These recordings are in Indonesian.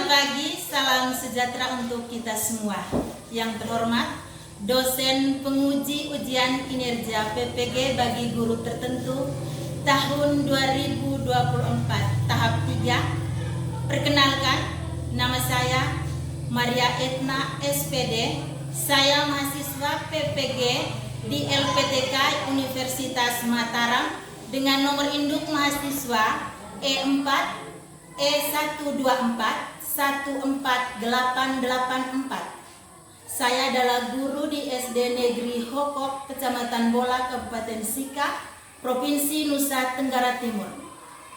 Selamat pagi, salam sejahtera untuk kita semua. Yang terhormat, dosen penguji ujian kinerja PPG bagi guru tertentu tahun 2024 tahap 3. Perkenalkan, nama saya Maria Etna SPD. Saya mahasiswa PPG di LPTK Universitas Mataram dengan nomor induk mahasiswa E4 E124 14884. Saya adalah guru di SD Negeri Hokok, Kecamatan Bola, Kabupaten Sika, Provinsi Nusa Tenggara Timur.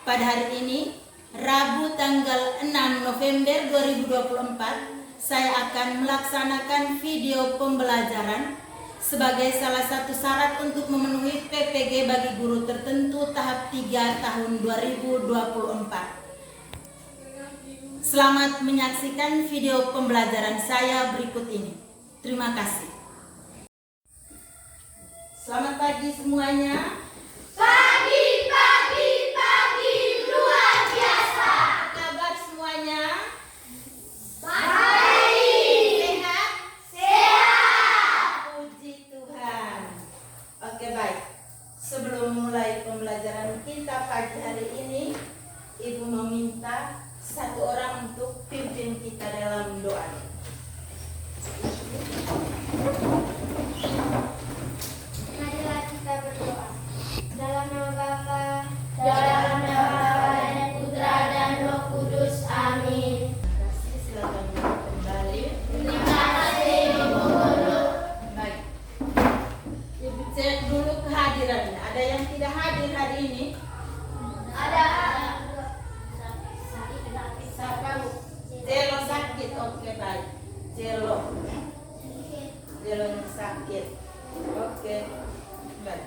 Pada hari ini, Rabu tanggal 6 November 2024, saya akan melaksanakan video pembelajaran sebagai salah satu syarat untuk memenuhi PPG bagi guru tertentu tahap 3 tahun 2024. Selamat menyaksikan video pembelajaran saya berikut ini. Terima kasih. Selamat pagi semuanya. Pagi luar biasa. Apa kabar semuanya? Baik. Sehat. Puji Tuhan. Oke, baik. Sebelum mulai pembelajaran kita pagi hari ini, Ibu meminta satu orang untuk pimpin kita dalam doa. Marilah kita berdoa. Dalam nama Bapa, dalam nama dan Putra dan Roh Kudus. Amin. Terima kasih. Silakan kembali. Terima kasih Ibu Guru. Baik. Ibu cek dulu kehadirannya. Ada yang tidak hadir hari ini? Ada. Siapa Bu? Jelo sakit. Oke, baik. Jelo yang sakit. Oke, baik.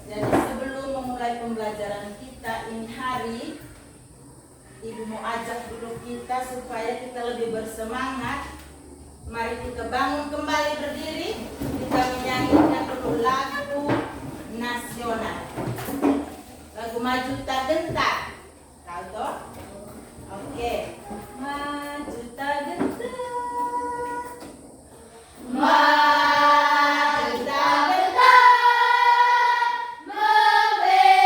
Jadi sebelum memulai pembelajaran kita ini hari, Ibu mau ajak dulu kita supaya kita lebih bersemangat. Mari kita bangun kembali berdiri. Kita menyanyikan dulu lagu nasional. Lagu Maju Tak Gentar. Tahu toh? Oke. Maju tak gentar. Maju tak gentar, membela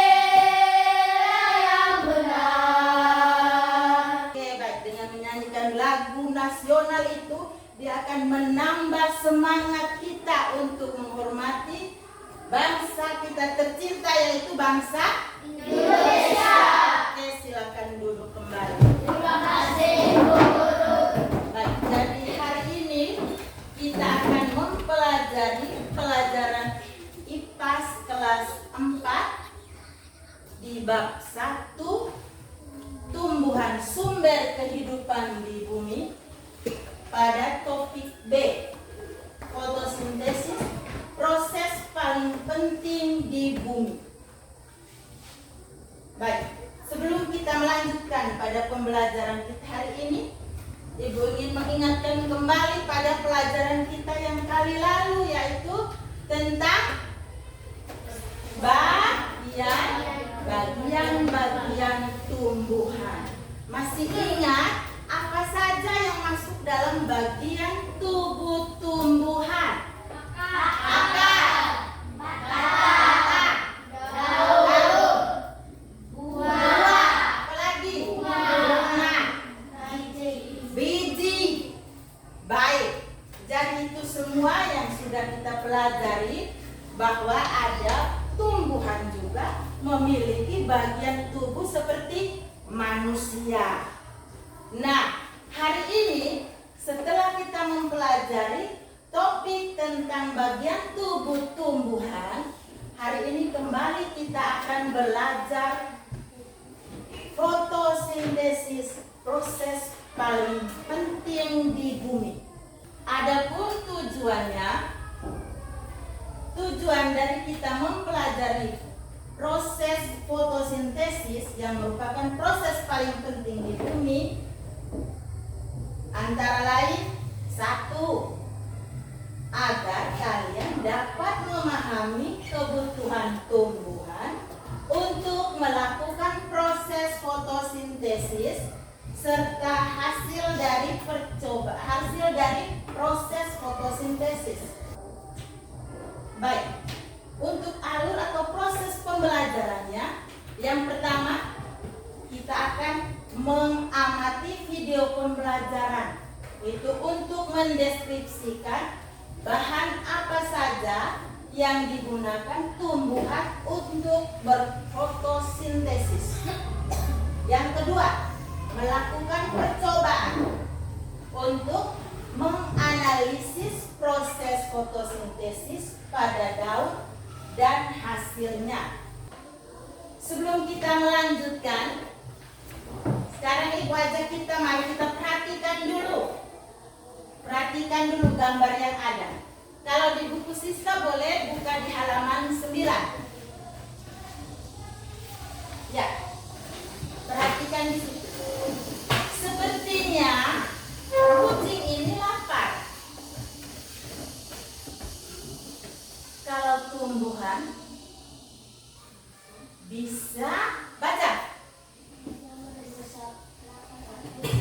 yang benar. Oke, baik. Dengan menyanyikan lagu nasional itu, dia akan menambah semangat kita untuk menghormati bangsa kita tercinta, yaitu bangsa Indonesia. Oke, silakan duduk kembali. Terima kasih Ibu Guru. Baik, jadi hari ini kita akan mempelajari pelajaran IPAS kelas 4 di bab 1, tumbuhan sumber kehidupan di bumi, pada topik B, fotosintesis, proses paling penting di bumi. Baik, sebelum kita melanjutkan pada pembelajaran kita hari ini, Ibu ingin mengingatkan kembali pada pelajaran kita yang kali lalu, yaitu tentang bagian-bagian tumbuhan. Masih ingat apa saja yang masuk dalam bagian tubuh tumbuhan? Akar, batang, daun, buah, Apalagi? bunga, Biji. Baik. Jadi itu semua yang sudah kita pelajari, bahwa ada tumbuhan juga memiliki bagian tubuh seperti manusia. Nah, hari ini setelah kita mempelajari topik tentang bagian tubuh tumbuhan, hari ini kembali kita akan belajar fotosintesis, proses paling penting di bumi. Adapun tujuan dari kita mempelajari proses fotosintesis yang merupakan proses paling penting di bumi, antara lain, 1, agar kalian dapat memahami kebutuhan tumbuhan untuk melakukan proses fotosintesis fotosintesis serta hasil dari proses fotosintesis. Baik, untuk alur atau proses pembelajarannya, yang pertama kita akan mengamati video pembelajaran, itu untuk mendeskripsikan bahan apa saja yang digunakan tumbuhan untuk berfotosintesis. Yang kedua, melakukan percobaan untuk menganalisis proses fotosintesis pada daun dan hasilnya. Sebelum kita melanjutkan, sekarang Ibu ajak kita, mari kita perhatikan dulu gambar yang ada. Kalau di buku Siska boleh buka di halaman 9. Ya, perhatikan di situ. Sepertinya kucing ini lapar. Kalau tumbuhan bisa baca.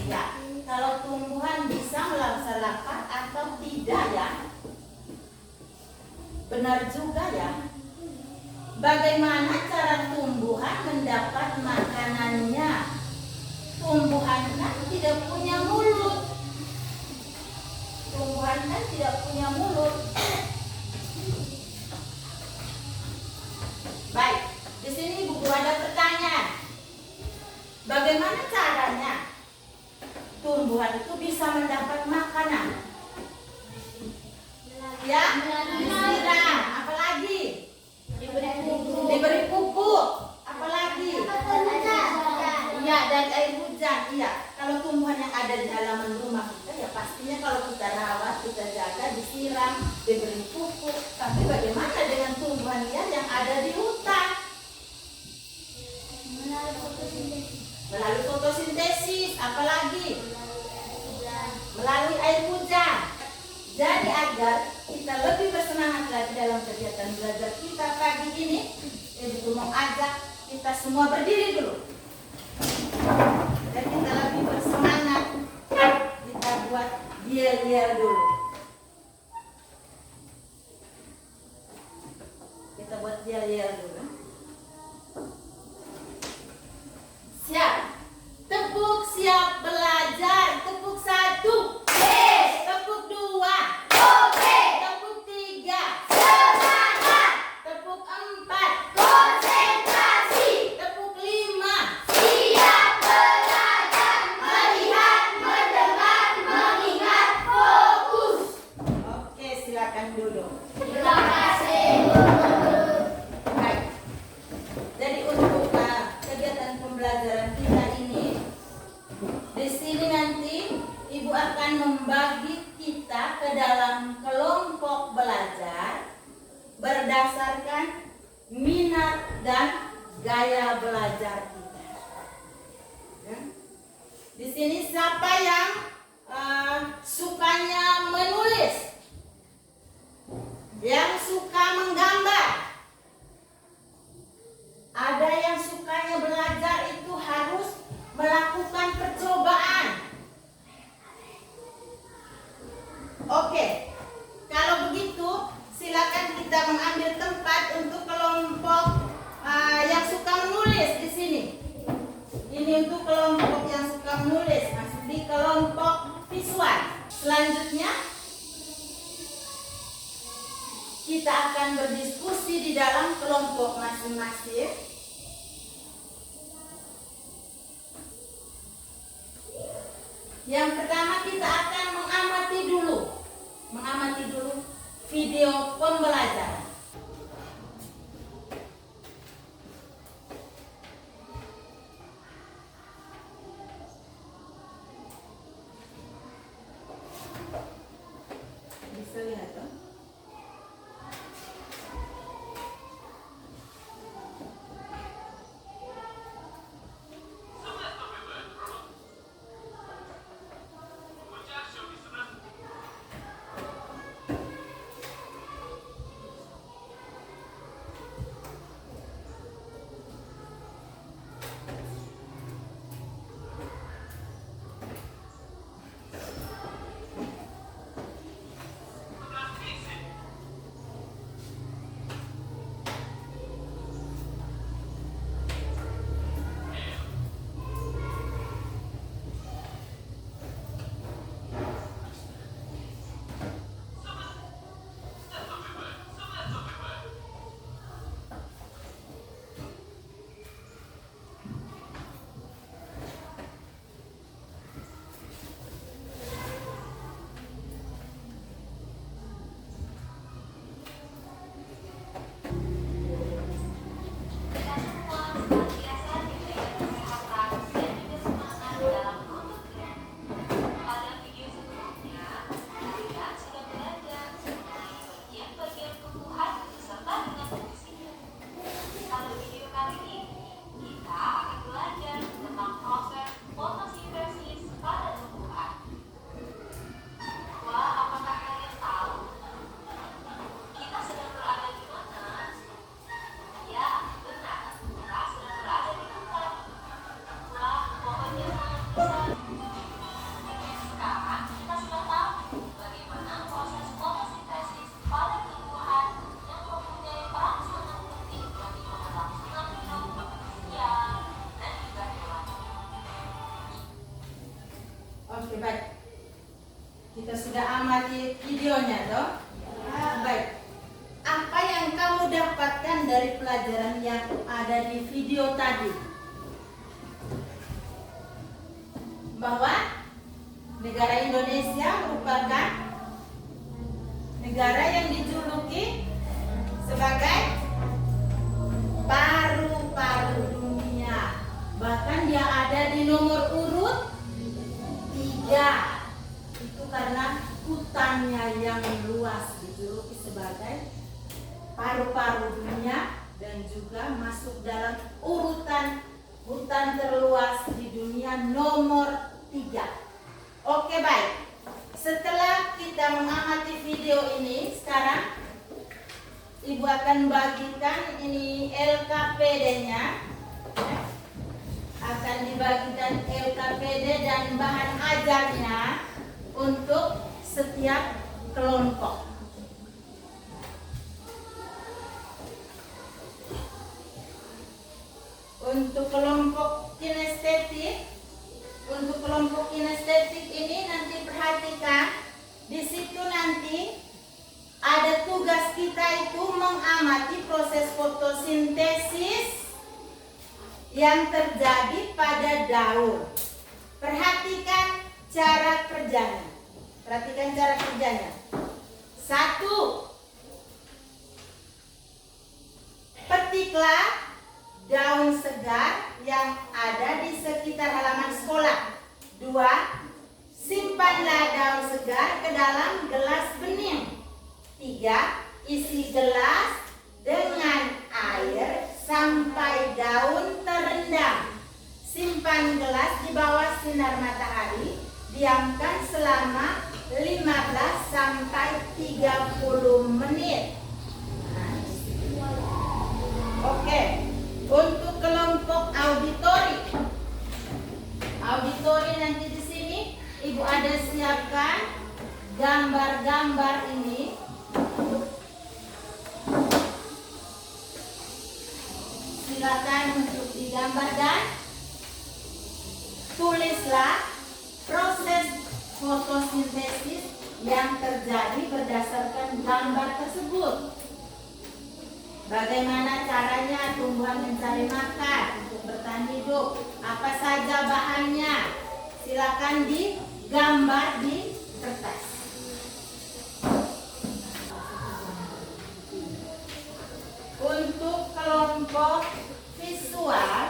Ya, kalau tumbuhan bisa melangsa lapar atau tidak ya? Benar juga ya. Bagaimana cara tumbuhan mendapat makanannya? Tumbuhan kan tidak punya mulut. Baik, di sini buku ada pertanyaan. Bagaimana caranya tumbuhan itu bisa mendapat makanan? Ya, disiram. Apalagi? Diberi pupuk. Apalagi? Iya, dan air hujan. Iya, kalau tumbuhan yang ada di halaman rumah kita, ya pastinya kalau kita rawat, kita jaga, disiram, diberi pupuk. Tapi bagaimana dengan tumbuhan liar yang ada di hutan? Melalui fotosintesis. Apalagi? Melalui air hujan. Jadi agar kita lebih bersemangat lagi dalam kegiatan belajar kita pagi ini, Ibu mau ajak kita semua berdiri dulu. Dan kita lebih bersemangat. Kita buat yel-yel dulu. Kita buat yel-yel dulu. Siap. Tepuk siap belajar. Tepuk 1. Tepuk 2. Tepuk 3. Semangat. Tepuk 4. Konsentrasi. Tepuk 5. Siap belajar. Melihat, mendengar, mengingat, fokus. Oke, silakan duduk. Terima kasih, Guru. Baik. Jadi untuk kegiatan pembelajaran kita ini, di sini nanti Ibu akan membagi kita ke dalam kelompok belajar berdasarkan minat dan gaya belajar kita. Ya. Di sini siapa yang sukanya menulis? Yang suka menggambar? Ada yang sukanya belajar itu harus melakukan percobaan. Oke, kalau begitu silakan kita mengambil tempat untuk kelompok yang suka menulis di sini. Ini untuk kelompok yang suka menulis, masuk di kelompok visual. Selanjutnya kita akan berdiskusi di dalam kelompok masing-masing. Yang pertama kita akan mengamati dulu video pembelajaran. Bisa lihat toh? baik. Kita sudah amati videonya toh? Baik. Apa yang kamu dapatkan dari pelajaran yang ada di video tadi? Bahwa negara Indonesia merupakan negara yang dijuluki sebagai paru-paru dunia. Bahkan dia ada di nomor urut 3. Itu karena hutannya yang luas dijuluki sebagai paru-paru dunia dan juga masuk dalam urutan hutan terluas di dunia nomor 3. Oke, baik. Setelah kita mengamati video ini, sekarang Ibu akan bagikan ini LKPD-nya. Akan dibagikan LKPD dan bahan ajarnya untuk setiap kelompok. Untuk kelompok kinestetik ini nanti perhatikan, di situ nanti ada tugas kita itu mengamati proses fotosintesis yang terjadi pada daun. Perhatikan cara kerjanya. Perhatikan cara kerjanya. 1. Petiklah daun segar yang ada di sekitar halaman sekolah. 2. Simpanlah daun segar ke dalam gelas bening. 3. Isi gelas dengan air sampai daun terendam. Simpan gelas di bawah sinar matahari. Diamkan selama 15 sampai 30 menit. Oke. Untuk kelompok auditori. Auditori nanti di sini Ibu ada siapkan gambar-gambar ini. Silakan untuk digambar dan tulislah proses fotosintesis yang terjadi berdasarkan gambar tersebut. Bagaimana caranya tumbuhan mencari makan untuk bertahan hidup? Apa saja bahannya? Silakan digambar di kertas. Untuk kelompok visual,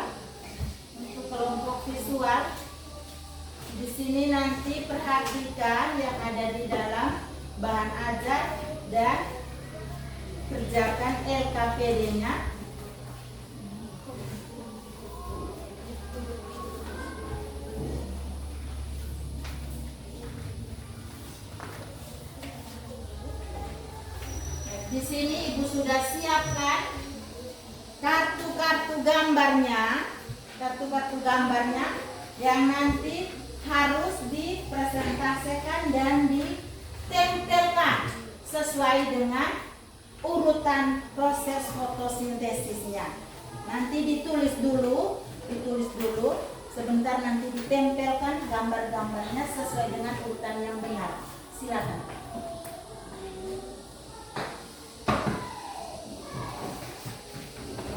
di sini nanti perhatikan yang ada di dalam bahan ajar dan kerjakan LKPD-nya. Di sini Ibu sudah siapkan kartu-kartu gambarnya yang nanti harus dipresentasikan dan ditempelkan sesuai dengan urutan proses fotosintesisnya. Nanti ditulis dulu, sebentar nanti ditempelkan gambar-gambarnya sesuai dengan urutan yang benar. Silakan.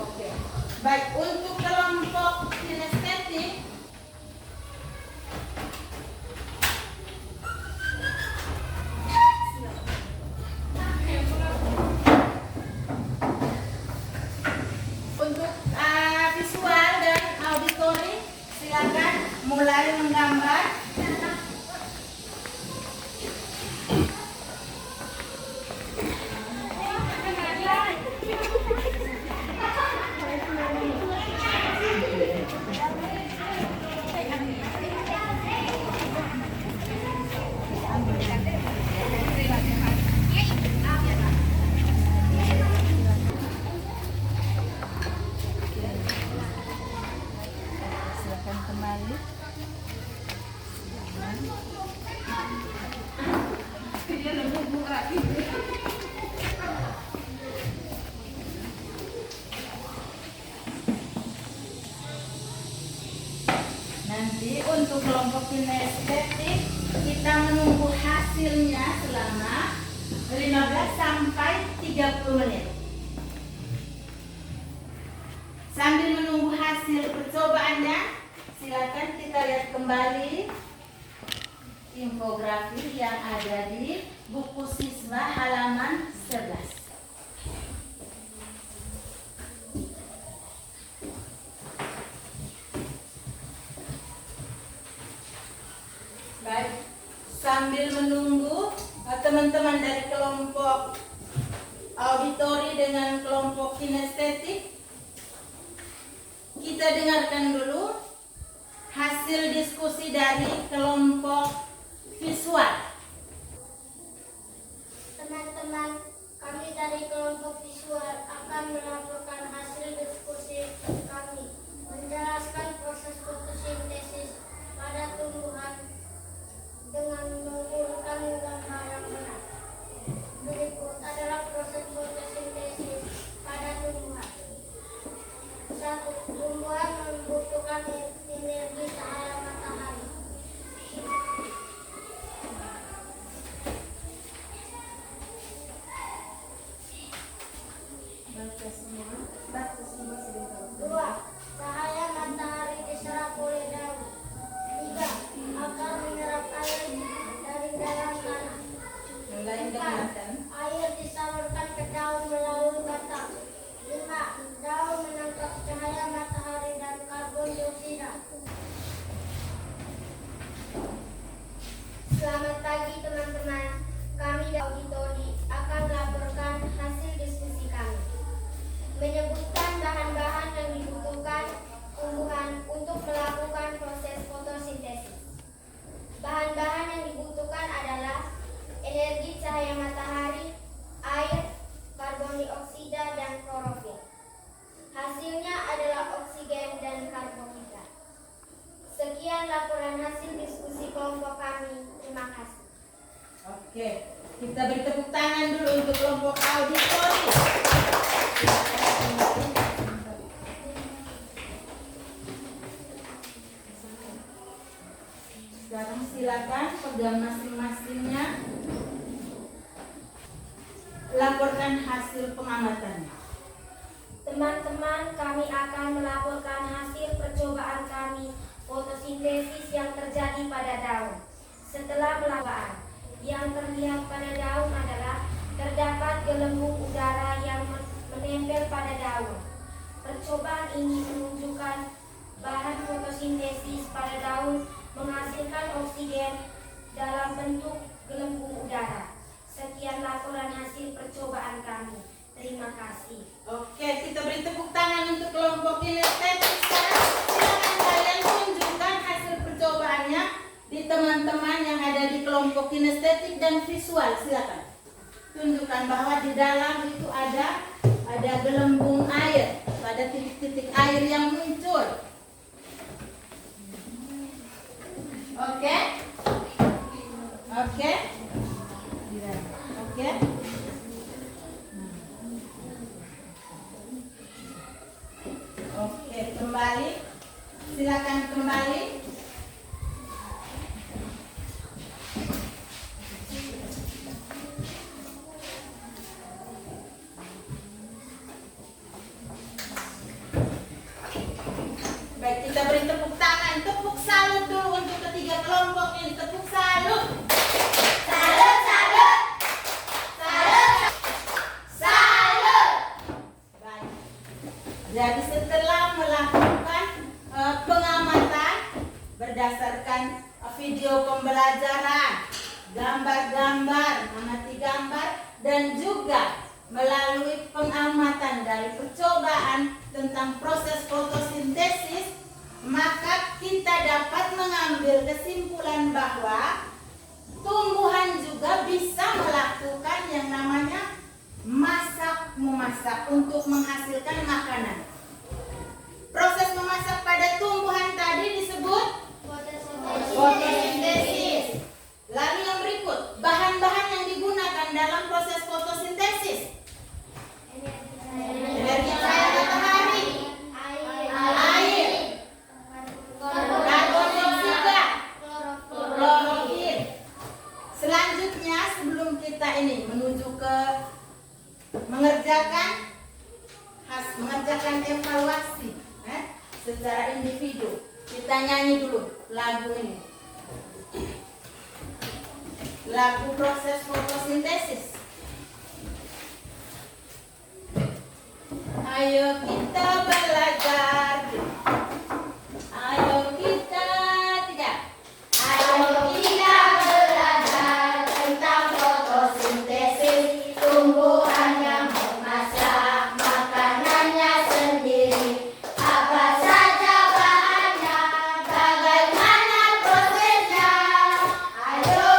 Oke. Baik, untuk kelompok kinestetik mulai menggambar. Silakan kembali. Nanti Jadi untuk kelompok kinestetik kita menunggu hasilnya selama 15 sampai 30 menit. Sambil menunggu hasil percobaannya, silakan kita lihat kembali infografi yang ada di buku siswa halaman 11. Baik, sambil menunggu teman-teman dari kelompok auditori dengan kelompok kinestetik, kita dengarkan dulu hasil diskusi dari kelompok visual. Teman-teman, kami dari kelompok visual akan melaporkan hasil diskusi kami, menjelaskan proses fotosintesis pada tumbuhan dengan menggunakan gambar yang benar. Berikut adalah proses fotosintesis pada tumbuhan. 1. Tumbuhan membutuhkan energi cahaya matahari. Dua, cahaya matahari diserap oleh daun. 3. Akar menyerap air dari dalam tanah. 4. Air disalurkan ke daun melalui batang. 5. Daun menangkap cahaya matahari dan karbon dioksida. Selamat pagi teman-teman. Kami dari auditori akan melaporkan hasil diskusi kami, menyebutkan bahan-bahan yang dibutuhkan tumbuhan untuk melakukan proses fotosintesis. Bahan-bahan yang dibutuhkan adalah energi cahaya matahari, air, karbon dioksida, dan klorofil. Hasilnya adalah oksigen dan karbohidrat. Sekian laporan hasil diskusi kelompok kami. Terima kasih. Oke, kita beri tepuk tangan dulu untuk kelompok auditori. Sekarang silakan pegang masing-masingnya, laporkan hasil pengamatannya. Teman-teman, kami akan melaporkan hasil percobaan kami fotosintesis yang terjadi pada daun. Setelah melakukan, yang terlihat pada daun adalah terdapat gelembung udara yang menempel pada daun. Percobaan ini menunjukkan bahan fotosintesis pada daun menghasilkan oksigen dalam bentuk gelembung udara. Sekian laporan hasil percobaan kami. Terima kasih. Oke, kita beri tepuk tangan untuk kelompok kinestetik. Sekarang silakan kalian tunjukkan hasil percobaannya di teman-teman yang ada di kelompok kinestetik dan visual. Silakan tunjukkan bahwa di dalam itu ada gelembung air, ada titik-titik air yang muncul. Oke, oke, oke. Oke, kembali. Silakan kembali. Baik, kita beri tepuk tangan. Tepuk salut dulu untuk ketiga kelompok ini. Tepuk salut. Salut, salut. Salut. Salut. Baik. Jadi setelah melakukan pengamatan berdasarkan video pembelajaran, gambar-gambar, mengamati gambar, dan juga melalui pengamatan dari percobaan tentang proses fotosintesis, maka kita dapat mengambil kesimpulan bahwa tumbuhan juga bisa melakukan yang namanya memasak untuk menghasilkan makanan. Proses memasak pada tumbuhan tadi disebut fotosintesis. Lalu yang berikut, bahan-bahan yang digunakan dalam proses fotosintesis: energi cahaya matahari, air, karbon dulu lagu ini. Lagu proses fotosintesis. Ayo kita belajar. Ayo kita tidak. Ayo kita belajar tentang fotosintesis, tumbuhan yang memasak makanannya sendiri. Apa saja bahannya, bagaimana prosesnya. Ayo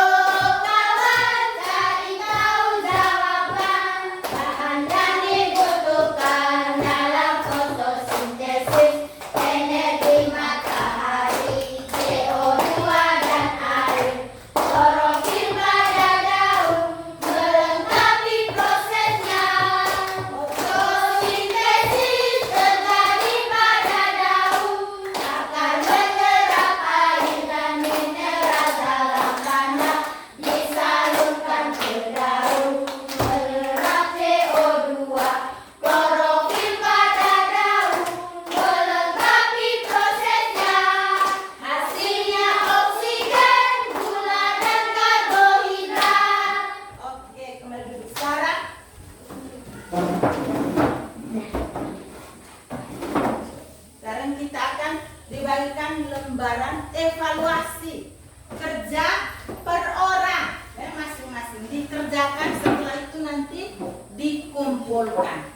kawan cari tahu jawaban, bahan yang dibutuhkan dalam fotosintesis. Energi matahari, CO2 dan air, klorofil pada daun melengkapi prosesnya. Fotosintesis terjadi pada daun, akar menyerap air dan mineral dalam tanah, disalurkan ke daun, menyerap CO2. Klorofil pada daun melengkapi prosesnya, hasilnya oksigen, gula dan karbohidrat. Oke, kembali duduk. Sekarang kita akan dibagikan lembaran evaluasi kerja per orang ya, masing-masing dikerjakan, setelah itu nanti dikumpulkan.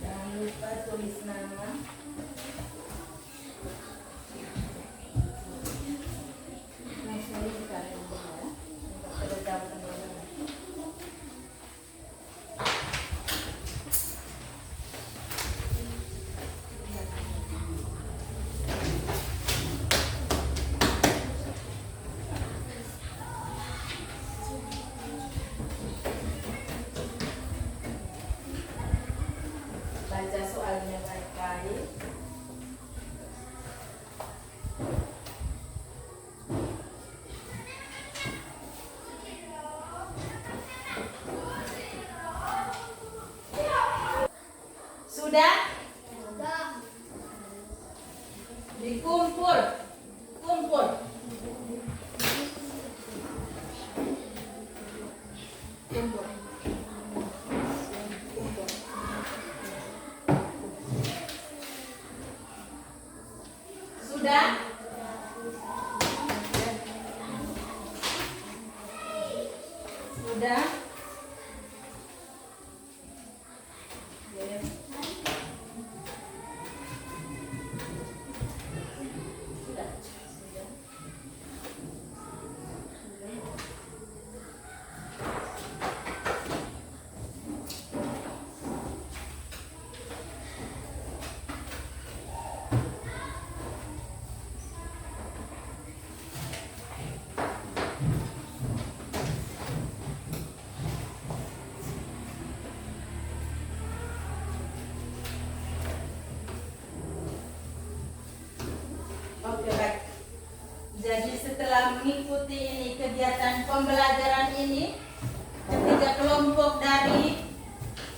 Jangan lupa tulis nama. Baca soalnya baik-baik. Sudah? Dikumpul. Kumpul. Kumpul. Sudah? Sudah? Ya. Sudah. Sudah. Oke, baik. Jadi setelah mengikuti ini kegiatan pembelajaran ini, ketiga kelompok dari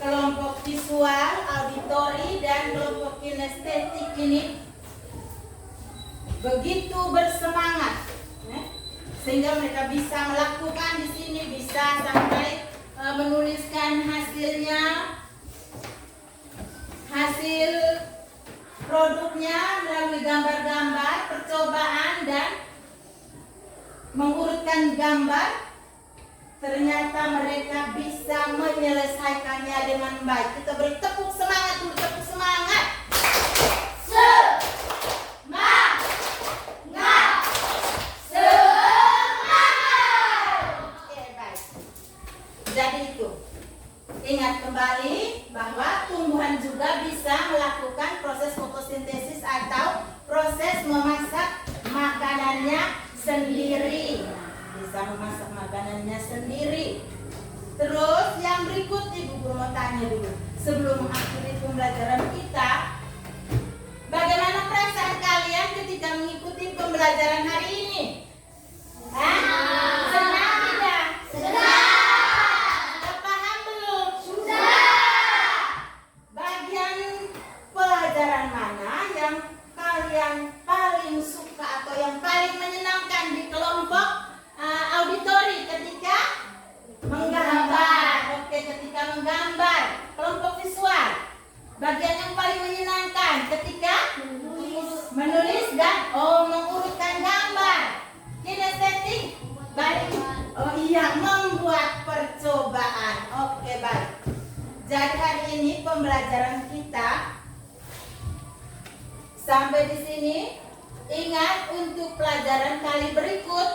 kelompok visual, auditori, dan kelompok kinestetik ini begitu bersemangat, ya, sehingga mereka bisa melakukan di sini, bisa sampai menuliskan hasilnya, hasil produknya melalui gambar-gambar, percobaan, dan mengurutkan gambar. Ternyata mereka bisa menyelesaikannya dengan baik. Kita beri tepuk semangat dulu, tepuk semangat. Oke, baik. Jadi itu, ingat kembali bahwa tumbuhan juga bisa melakukan proses fotosintesis atau proses memasak makanannya sendiri. Bisa memasak makanannya sendiri. Terus yang berikut Ibu Guru mau tanya dulu, sebelum mengakhiri pembelajaran kita, pembelajaran hari ini? Senang tidak? Sudah paham belum? Bagian pelajaran mana yang kalian paling suka atau yang paling menyenangkan di kelompok auditori ketika menggambar? Oke, ketika menggambar kelompok visual. Bagian yang paling menyenangkan ketika menulis dan mengurutkan gambar. Kinestetik baik. Oh iya, membuat percobaan. Oke, baik. Jadi hari ini pembelajaran kita sampai di sini. Ingat, untuk pelajaran kali berikut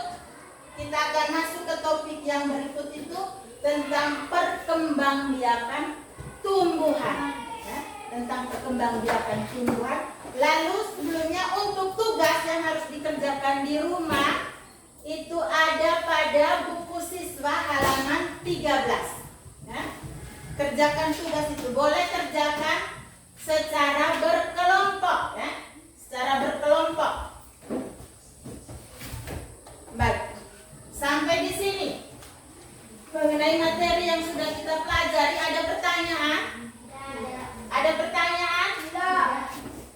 kita akan masuk ke topik yang berikut itu tentang perkembangbiakan tumbuhan. Ya, tentang perkembangbiakan tumbuhan. Lalu sebelumnya untuk tugas yang harus dikerjakan di rumah itu ada pada buku siswa halaman 13. Ya. Kerjakan tugas itu, boleh kerjakan secara berkelompok, ya. Secara berkelompok. Baik. Sampai di sini mengenai materi yang sudah kita pelajari, ada pertanyaan? Ada pertanyaan?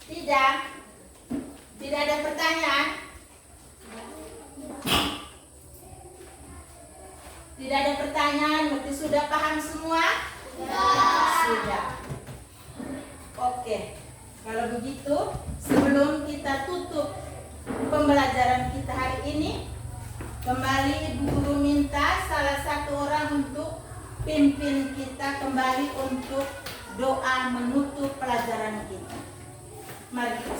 Tidak. Tidak ada pertanyaan? Tidak ada pertanyaan, berarti sudah paham semua? Sudah. Oke. Kalau begitu, sebelum kita tutup pembelajaran kita hari ini, kembali Ibu Guru minta salah satu orang untuk pimpin kita kembali untuk doa menutup pelajaran kita. Mari kita